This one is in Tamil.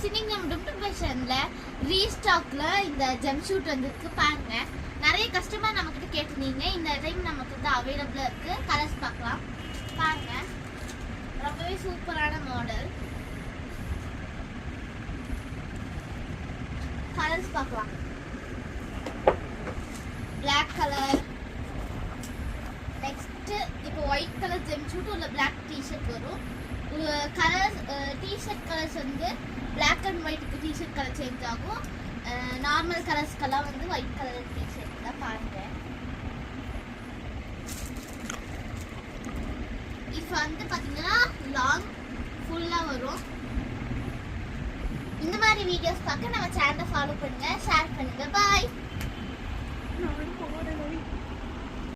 ஃப்ரெண்ட்ஸ், இன்னைக்கு நம்ம டும்டும் ஃபேஷன்ல ரீஸ்டாக்ல இந்த ஜம்ப் ஷூட் வந்திருக்கு பாருங்க. நிறைய கஸ்டமர் நம்ம கிட்ட கேட்டிருந்தீங்க. இந்த டைம் நமக்கு வந்து அவைலபிளா இருக்கு. கலர்ஸ் பார்க்கலாம் பாருங்க. ரொம்பவே சூப்பரான மாடல். கலர்ஸ் பார்க்கலாம். Black கலர், நெக்ஸ்ட் இப்போ ஒயிட் கலர் ஜம்ப் ஷூட் உள்ள Black டி-ஷர்ட் வரும். கலர்ஸ் டி-ஷர்ட் கலர்ஸ் வந்து Black அண்ட் ஒயிட்க்கு டி-ஷர்ட் கலர் சேஞ்ச் ஆகும். நார்மல் கலர்ஸ்க்கெல்லாம் வந்து ஒயிட் கலர் டி-ஷர்ட் தான் பாருங்க. இப்போ வந்து பார்த்தீங்கன்னா லாங் ஃபுல்லாக வரும். இந்த மாதிரி வீடியோஸ் பார்க்க நம்ம சேனலை ஃபாலோ பண்ணுங்க, ஷேர் பண்ணுங்க. பாய்.